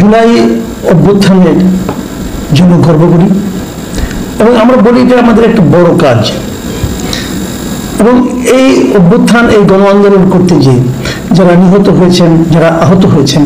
জুলাই অভ্যুত্থানের জন্য গর্ব করি এবং আমরা বলি এটা আমাদের একটা বড় কাজ। এবং এই অভ্যুত্থান, এই গণ আন্দোলন করতে গিয়ে যারা নিহত হয়েছেন, যারা আহত হয়েছেন,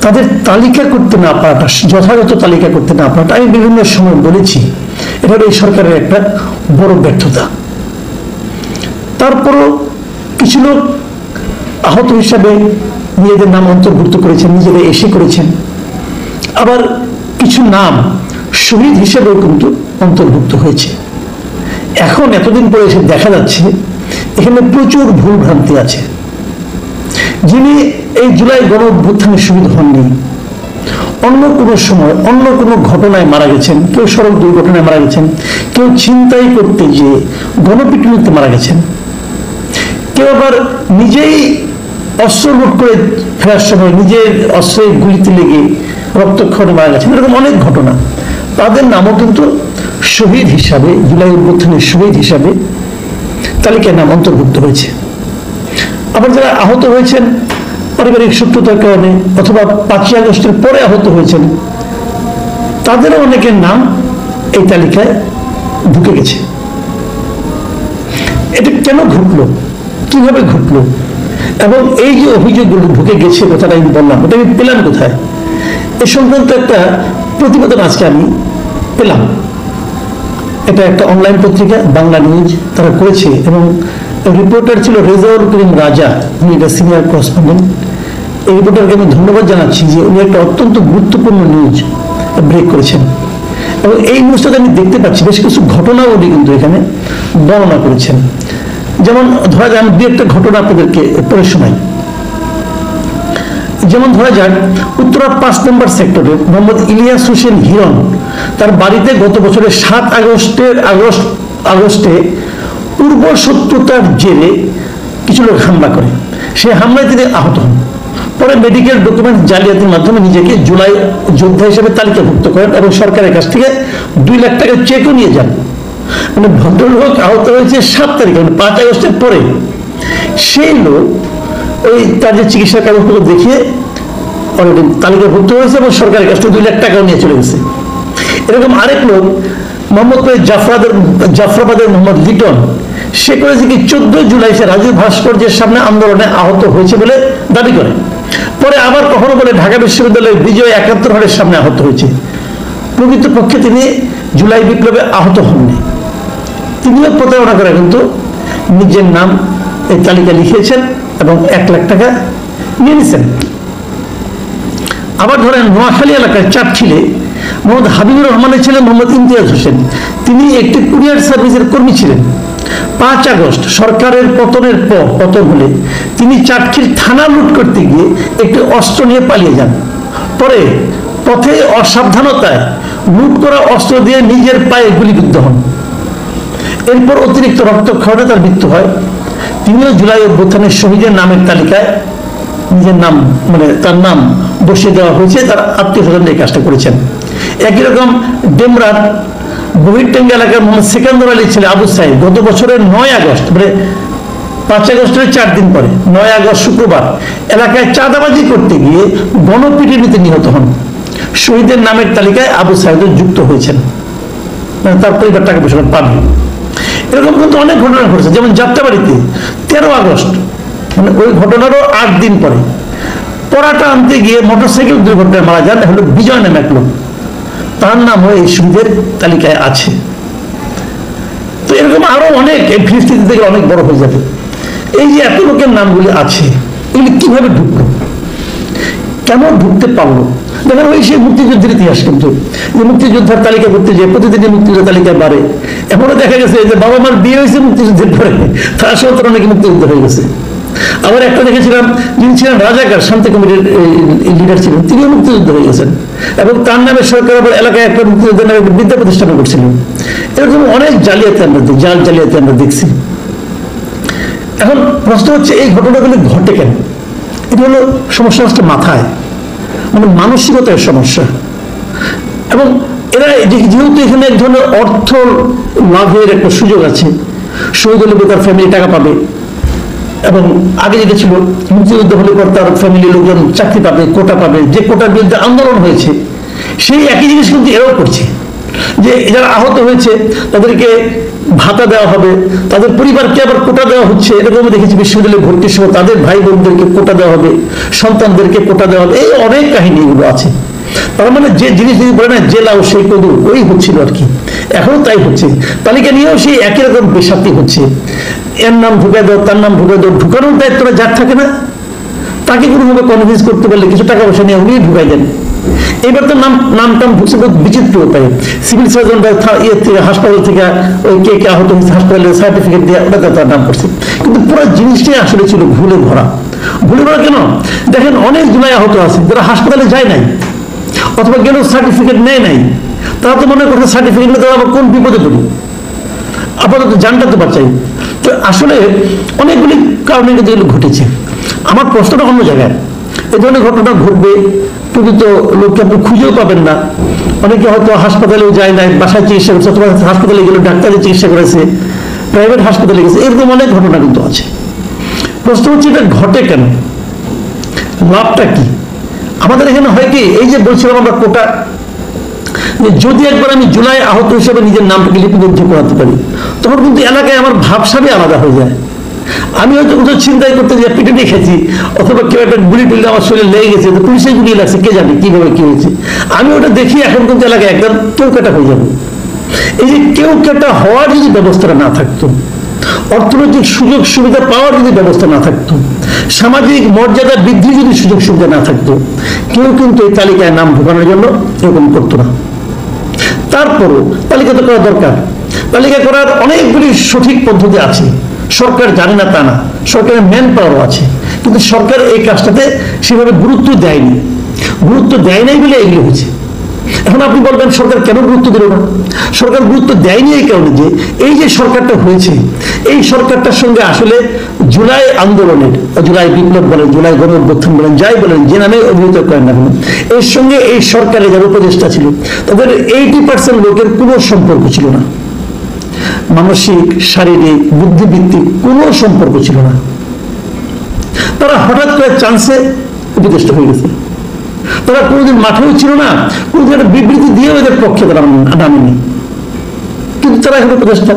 তাদের তালিকা করতে না পারাটা, যথাযথ তালিকা করতে না পারাটা, আমি বিভিন্ন সময় বলেছি এটা এই সরকারের একটা বড় ব্যর্থতা। তারপরও কিছু লোক আহত হিসাবে নিজেদের নাম অন্তর্ভুক্ত করেছেন, নিজেরা এসে করেছেন, আবার কিছু নাম শহীদ হিসেবেও কিন্তু অন্তর্ভুক্ত হয়েছে। এখন এতদিন পরে এসে দেখা যাচ্ছে এখানে প্রচুর ভুল ভ্রান্তি আছে। যিনি এই জুলাই গণ অভ্যুত্থানে শহীদ হননি, অন্য কোনো সময় অন্য কোনো ঘটনায় মারা গেছেন, কেউ সড়ক দুর্ঘটনায় মারা গেছেন, কেউ ছিনতাই করতে গিয়ে গণপিটুনিতে মারা গেছেন, কেউ আবার নিজেই অস্ত্র লুট করে ফেরার সময় নিজের অস্ত্রের গুলিতে লেগে রক্তক্ষরণে মারা গেছেন, এরকম অনেক ঘটনা। তাদের নামও কিন্তু শহীদ হিসাবে, জুলাই অভ্যুত্থানের শহীদ হিসাবে তালিকায় নাম অন্তর্ভুক্ত হয়েছে। আবার যারা আহত হয়েছেন পারিবারিক শত্রুতার কারণে অথবা 5ই আগস্টের পরে আহত হয়েছেন, তাদেরও অনেকের নাম এই তালিকায় ঢুকে গেছে। এটা কেন ঘটলো, কিভাবে ঘটলো, এবং এই যে অভিযোগগুলো ঢুকে গেছে কথাটা আমি বললাম, ওটা আমি পেলাম কোথায়? এ সংক্রান্ত একটা প্রতিবেদন আজকে আমি পেলাম। এটা একটা অনলাইন পত্রিকা বাংলা নিউজ তারা করেছে এবং রিপোর্টার ছিল রেজাউল করিম রাজা, উনি এটা সিনিয়র করেসপন্ডেন্ট। এই রিপোর্টারকে আমি ধন্যবাদ জানাচ্ছি যে উনি একটা অত্যন্ত গুরুত্বপূর্ণ নিউজ ব্রেক করেছেন এবং এই নিউজটাতে আমি দেখতে পাচ্ছি বেশ কিছু ঘটনাবলী কিন্তু এখানে বর্ণনা করেছেন। যেমন ধরা যাক, আমি দু একটা ঘটনা আপনাদেরকে পড়ে শোনাই। যেমন ধরা যাক, উত্তরা 5 নম্বর সেক্টরে মোহাম্মদ ইলিয়াস হোসেন হিরণ তার বাড়িতে গত বছরের 7 আগস্টে পূর্ব শত্রুতার জেরে কিছু লোক হামলা করে। সেই হামলায় তিনি আহত হন। পরে মেডিকেল ডকুমেন্ট জালিয়াতির মাধ্যমে নিজেকে জুলাই যোদ্ধা হিসেবে তালিকাভুক্ত করেন এবং সরকারের কাছ থেকে 2 লাখ টাকা চেকও নিয়ে যান। মানে ভদ্রলোক আহত হয়েছে 7 তারিখে, মানে 5 আগস্টের পরে। সেই লোক ওই তার যে চিকিৎসার কাগজপত্র দেখিয়ে অলরেডি তালিকাভুক্ত হয়েছে এবং সরকারের কাছ থেকে 2 লাখ টাকাও নিয়ে চলে গেছে। এরকম আরেক লোক মোহাম্মদপুরের জাফরাবাদের মোহাম্মদ লিটন, সে করেছে কি 14 জুলাই সে রাজু ভাস্কর্যের সামনে আন্দোলনে আহত হয়েছে বলে দাবি করে। পরে আবার কখনো বলে ঢাকা বিশ্ববিদ্যালয়ের বিজয় 71 হলের সামনে আহত হয়েছে। প্রকৃতপক্ষে তিনি জুলাই বিপ্লবে আহত হননি। তিনিও প্রতারণা করে কিন্তু নিজের নাম এই তালিকা লিখিয়েছেন এবং 1 লাখ টাকা নিয়ে নিয়েছেন। আবার ধরেন নোয়াখালী এলাকায় চাটখিলে মোহাম্মদ হাবিবুর রহমানের ছিলেন মোহাম্মদ ইমতিয়াজ হোসেন, তিনি একটি কুরিয়ার সার্ভিসের কর্মী ছিলেন। 5 আগস্ট সরকারের পতনের পর পতন হলে তিনি চাটখিল থানা লুট করতে গিয়ে একটি অস্ত্র নিয়ে পালিয়ে যান। পরে পথে অসাবধানতায় লুট করা অস্ত্র দিয়ে নিজের পায়ে গুলিবিদ্ধ হন। এরপর অতিরিক্ত রক্তক্ষরণে তার মৃত্যু হয়। তিনিও জুলাই অভ্যুত্থানের শহীদের নামের তালিকায় নিজের নাম, মানে তার নাম বসিয়ে দেওয়া হয়েছে, তার আত্মীয় স্বজন এই কাজটা করেছেন। একই রকম ডেমরার বহিরটেঙ্গা এলাকার মোহাম্মদ সেকান্দর আলীর ছেলে আবু সাইদ গত বছরের 9 আগস্ট, মানে 5 আগস্টের 4 দিন পরে 9 আগস্ট শুক্রবার এলাকায় চাঁদাবাজি করতে গিয়ে গণপিটুনিতে নিহত হন। শহীদের নামের তালিকায় আবু সাইদ যুক্ত হয়েছেন, মানে তার পরিবার টাকা পয়সা পাবে। এরকম কিন্তু অনেক ঘটনা ঘটেছে। যেমন যাত্রাবাড়িতে 13 আগস্ট, মানে ওই ঘটনারও 8 দিন পরে পড়াটা আনতে গিয়ে মোটরসাইকেল দুর্ঘটনায় মারা যান হলো বিজয় নামে এক লোক, তার নাম এই শহীদের তালিকায় আছে। তো এরকম আরো অনেক, এই ফিরিস্তিতে থেকে অনেক বড় হয়ে যাবে। এই যে এত লোকের নামগুলি আছে, এগুলি কিভাবে ঢুকলো, কেন ঢুকতে পারলো? দেখেন ওই সেই মুক্তিযুদ্ধের ইতিহাস, কিন্তু যে মুক্তিযোদ্ধার তালিকা করতে যে প্রতিদিনই মুক্তিযোদ্ধার তালিকায় বাড়ে। এমনও দেখা গেছে যে বাবা মার বিয়ে হয়েছে মুক্তিযুদ্ধের পরে, তার সত্ত্বেও অনেকে মুক্তিযুদ্ধ হয়ে গেছে। আবার একটা দেখেছিলাম, যিনি ছিলেন রাজাকার শান্তি কমিটির লিডার ছিলেন, তিনিও মুক্তিযুদ্ধ হয়ে গেছেন এবং তার নামে সরকার আবার এলাকায় একটা মুক্তিযুদ্ধের নামে বিদ্যা প্রতিষ্ঠান করছিলেন। এরকম অনেক জালিয়াতি আমরা দেখছি। এখন প্রশ্ন হচ্ছে, এই ঘটনাগুলি ঘটে কেন? এটা হলো সমস্যা হচ্ছে মাথায়, মানে মানসিকতার সমস্যা। এবং এরা যেহেতু এখানে এক ধরনের অর্থ লাভের একটা সুযোগ আছে, শহীদ হলে তার ফ্যামিলি টাকা পাবে, এবং আগে যেটা ছিল মুক্তিযুদ্ধ হলে পর তার ফ্যামিলির লোকজন চাকরি পাবে, কোটা পাবে, যে কোটার বিরুদ্ধে আন্দোলন হয়েছে সেই একই জিনিস কিন্তু এরাও করছে, যে যারা আহত হয়েছে তাদেরকে ভাতা দেওয়া হবে, তাদের পরিবারকে আবার কোটা দেওয়া হচ্ছে। এরকম দেখেছি বিশ্ববিদ্যালয়ে ভর্তির সময় তাদের ভাই বোনদেরকে কোটা দেওয়া হবে, সন্তানদেরকে কোটা দেওয়া হবে, এই অনেক কাহিনী এগুলো আছে। তার মানে যে জিনিস যদি বলে না যে লাউ সেই কদু, ওই হচ্ছিল আর কি, এখনো তাই হচ্ছে। তালিকা নিয়েও সেই একই রকম বেসাতি হচ্ছে, এর নাম ঢুকে দাও, তার নাম ঢুকে দাও, ঢুকানোর দায়িত্বটা যার থাকে না, তাকে কোনোভাবে কনভিন্স করতে পারলে কিছু টাকা পয়সা নিয়ে উনি ঢুকাই দেন। এবার তো নাম টাম ঢুকছে বহুত বিচিত্র উপায়ে, সিভিল সার্জন হাসপাতাল থেকে ওই কে আহত হয়েছে হাসপাতালের সার্টিফিকেট দিয়ে ওটাতে তার নাম করছে, কিন্তু পুরো জিনিসটাই আসলে ছিল ভুলে ভরা। ভুলে ভরা কেন? দেখেন অনেক জুলাই আহত আছে যারা হাসপাতালে যায় নাই অথবা গেলেও সার্টিফিকেট নেয় নাই, তারা তো মনে করছে সার্টিফিকেট নিয়ে তারা আবার কোন বিপদে পড়ি, আপাতত জানটা তো বাঁচাই। তো আসলে অনেকগুলি কারণে কিন্তু এগুলো ঘটেছে। আমার প্রশ্নটা অন্য জায়গায়, এই ধরনের ঘটনা ঘটবে প্রকৃত লোককে আপনি খুঁজেও পাবেন না। অনেকে হয়তো হাসপাতালেও যায় নাই, বাসায় চিকিৎসা করছে, অথবা হাসপাতালে গেলে ডাক্তারের চিকিৎসা করেছে, প্রাইভেট হাসপাতালে গেছে, এরকম অনেক ঘটনা কিন্তু আছে। প্রশ্ন হচ্ছে এটা ঘটে কেন, লাভটা কি? আমাদের এখানে হয় কি, এই যে বলছিলাম আমরা কোটা, যদি একবার আমি জুলাই আহত হিসেবে নিজের নামটাকে লিপিবদ্ধ করাতে পারি তখন কিন্তু এলাকায় আমার ভাবসাবই আলাদা হয়ে যায়। আমি হয়তো কোথাও চিন্তাই করতে যে পিটে খেয়েছি অথবা কেউ একটা গুলি টুলি আমার শরীরে লেগে গেছে, তো পুলিশে গুলি লাগছে, কে জানে কিভাবে কি হয়েছে, আমি ওটা দেখি এখন কিন্তু এলাকায় একদম কেউ কাটা হয়ে যাবে। এই যে কেউ কাটা হওয়ার যদি ব্যবস্থাটা না থাকতো, অর্থনৈতিক সুযোগ সুবিধা পাওয়ার যদি ব্যবস্থা না থাকতো, সামাজিক মর্যাদা বৃদ্ধির যদি সুযোগ সুবিধা না থাকতো, কেউ কিন্তু এই তালিকায় নাম ঢোকানোর জন্য এরকম করতো না। তারপরও তালিকা তো করা দরকার, তালিকা করার অনেকগুলি সঠিক পদ্ধতি আছে, সরকার জানে না তা না, সরকারের ম্যান পাওয়ারও আছে, কিন্তু সরকার এই কাজটাতে সেভাবে গুরুত্ব দেয়নি। গুরুত্ব দেয় নাই বলে এগুলো হয়েছে। এখন আপনি বলবেন সরকার কেন গুরুত্ব দিল না? সরকার গুরুত্ব দেয়নি এই কারণে যে এই যে সরকারটা হয়েছে, এই সরকারটার সঙ্গে আসলে জুলাই আন্দোলনের, জুলাই বিপ্লব বলেন, জুলাই গণ অভ্যুত্থান বলেন, যাই বলেন, যে নামে অভিহিত করেন না কেন, এর সঙ্গে এই সরকারের যারা উপদেষ্টা ছিল তাদের 80% লোকের কোনো সম্পর্ক ছিল না, মানসিক, শারীরিক, বুদ্ধিভিত্তিক কোনো সম্পর্ক ছিল না। তারা হঠাৎ করে চান্সে উপদেষ্টা হয়ে গেছে, তারা কোনোদিন মাঠেও ছিল না, কোনোদিন একটা বিবৃতি দিয়ে ওদের পক্ষে তারা নামেনি, কিন্তু তারা এখন উপদেষ্টা।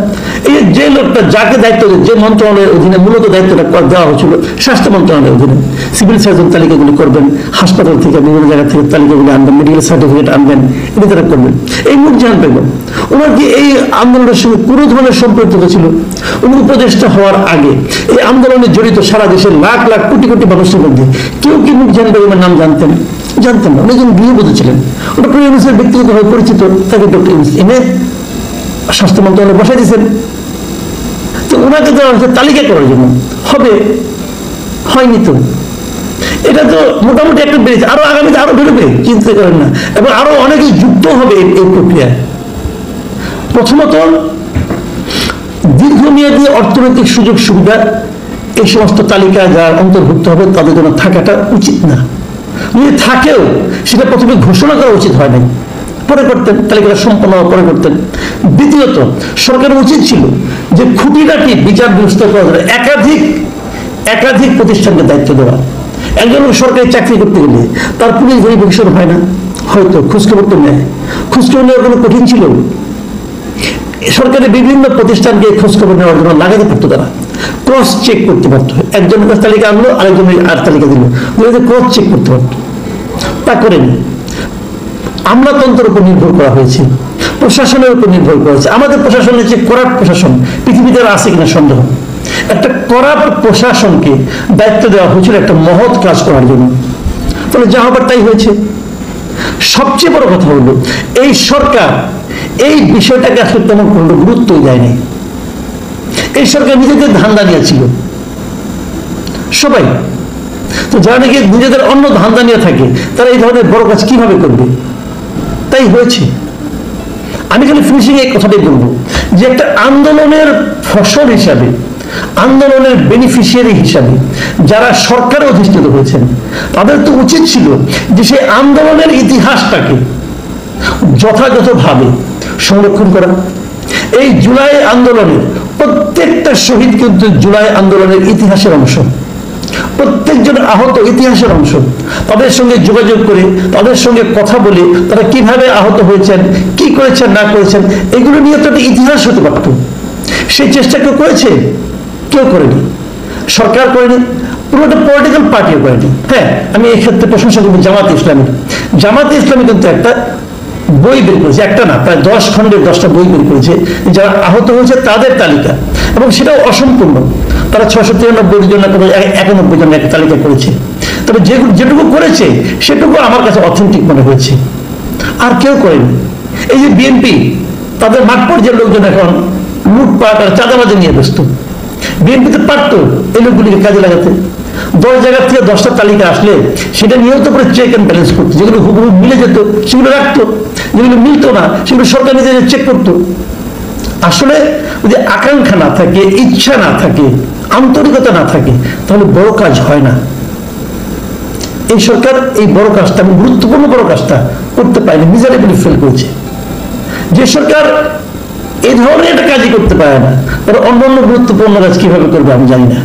এই যে লোকটা যাকে দায়িত্ব, যে মন্ত্রণালয়ের অধীনে মূলত দায়িত্বটা দেওয়া হয়েছিল স্বাস্থ্য মন্ত্রণালয়ের অধীনে, সিভিল সার্জন তালিকাগুলি করবেন, হাসপাতাল থেকে বিভিন্ন জায়গা থেকে তালিকাগুলি আনবেন, মেডিকেল সার্টিফিকেট আনবেন, এটা তারা করবেন। এই নূরজাহান বেগম, ওনার কি এই আন্দোলনের সঙ্গে কোনো ধরনের সম্পৃক্ততা ছিল? উনি উপদেষ্টা হওয়ার আগে এই আন্দোলনে জড়িত সারা দেশের লাখ লাখ কোটি কোটি মানুষের মধ্যে কেউ কি নূরজাহান বেগমের নাম জানতেন? জানতেন না। উনি একজন গৃহবধূ ছিলেন, ডক্টর ইউনূসের ব্যক্তিগতভাবে পরিচিত, তাকে ডক্টর ইউনূস এনে স্বাস্থ্য মন্ত্রণালয়ে বসাই দিয়েছেন। তো ওনাকে দেওয়া হচ্ছে তালিকা করার জন্য, হবে হয়নি তো, এটা তো মোটামুটি একটা বেড়েছে, আরো আগামীতে আরো বেরোবে, চিন্তা করেন না, এবং আরো অনেকে যুক্ত হবে এই প্রক্রিয়ায়। প্রথমত দীর্ঘমেয়াদী অর্থনৈতিক সুযোগ সুবিধা এই সমস্ত তালিকায় যারা অন্তর্ভুক্ত হবে তাদের জন্য থাকাটা উচিত না। যদি থাকেও সেটা প্রথমে ঘোষণা করা উচিত হয় নাই, পরে করতেন, তালিকাটা সম্পন্ন পরে করতেন। দ্বিতীয়ত সরকারের উচিত ছিল যে খুঁটিনাটি বিচার ব্যবস্থা করা যায় একাধিক প্রতিষ্ঠানকে দায়িত্ব দেওয়া। একজন সরকারি চাকরি করতে গেলে তার পুলিশ ভেরিফিকেশন হয় না, হয়তো খোঁজখবর তো নেয়, খোঁজখবর নেওয়ার কোনো কঠিন ছিল? সরকারের বিভিন্ন প্রতিষ্ঠানকে খোঁজখবর নেওয়ার জন্য লাগাতে পারতো, তারা ক্রস চেক করতে পারতো, একজনের কাছে তালিকা আনলো আরেকজনের আর তালিকা দিল, ক্রস চেক করতে পারতো, তা করেনি। আমলাতন্ত্রের উপর নির্ভর করা হয়েছে, প্রশাসনের উপর নির্ভর করা হয়েছে। আমাদের প্রশাসনের যে করাপ্ট প্রশাসন পৃথিবীতে আছে কিনা সন্দেহ, একটা করাপ্ট প্রশাসনকে দায়িত্ব দেওয়া হয়েছিল একটা মহৎ কাজ করার জন্য, ফলে যা হবার তাই হয়েছে। সবচেয়ে বড় কথা হলো এই সরকার এই বিষয়টাকে আসলে তেমন কোনো গুরুত্বই দেয়নি। এই সরকার নিজেদের ধান্দা নিয়েছিল সবাই, তো যারা নাকি নিজেদের অন্য ধান্দা নিয়ে থাকে তারা এই ধরনের বড় কাজ কিভাবে করবে, তাই হয়েছে। আমি খালি ফিনিশিং এই কথাটাই বলবো যে একটা আন্দোলনের ফসল হিসাবে, আন্দোলনের বেনিফিশিয়ারি হিসাবে যারা সরকারে অধিষ্ঠিত হয়েছেন তাদের তো উচিত ছিল যে সেই আন্দোলনের ইতিহাসটাকে যথাযথভাবে সংরক্ষণ করা। এই জুলাই আন্দোলনের প্রত্যেকটা শহীদ কিন্তু জুলাই আন্দোলনের ইতিহাসের অংশ, প্রত্যেকজন আহত ইতিহাসের অংশ। তাদের সঙ্গে যোগাযোগ করে, তাদের সঙ্গে কথা বলে, তারা কিভাবে আহত হয়েছেন, কি করেছেন না করেছেন, এগুলো নিয়ে তো একটা ইতিহাস হতে পারত। সেই চেষ্টা কেউ করেছে? কেউ করেনি, সরকার করেনি, পুরোটা পলিটিক্যাল পার্টিও করেনি। হ্যাঁ, আমি এই ক্ষেত্রে প্রশংসা করবো জামাতে ইসলামী। জামাতে ইসলামী কিন্তু একটা বই বের করেছে, একটা না, প্রায় 10 খণ্ডের 10টা বই বের করেছে যারা আহত হয়েছে তাদের তালিকা, এবং সেটাও অসম্পূর্ণ। তারা 693 জন 91 জন একটা তালিকা করেছে। তবে যেটুকু করেছে সেটুকু আমার কাছে অথেন্টিক মনে হয়েছে, আর কেউ করেনি। এই যে বিএনপি, তাদের মাঠ পর্যায়ের লোকজন এখন লুটপাট আর চাঁদাবাজি নিয়ে ব্যস্ত। বিএনপিতে পারতো এই লোকগুলিকে কাজে লাগাতে। 10 জায়গা থেকে 10টা তালিকা আসলে সেটা নিয়েও তো করে চেক অ্যান্ড ব্যালেন্স করতো। যেগুলো হুবহু মিলে যেত সেগুলো রাখতো, যেগুলো মিলতো না সেগুলো সরকার নিজে চেক করতো। আসলে যদি আকাঙ্ক্ষা না থাকে, ইচ্ছা না থাকে, আন্তরিকতা না থাকে, তাহলে বড় কাজ হয় না। এই সরকার এই বড় কাজটা, গুরুত্বপূর্ণ বড় কাজটা করতে পারেনি, মিজারেবলি ফেল করেছে। যে সরকার এই ধরনের একটা কাজই করতে পারে না, তারা অন্যান্য গুরুত্বপূর্ণ কাজ কিভাবে করবে আমি জানি না।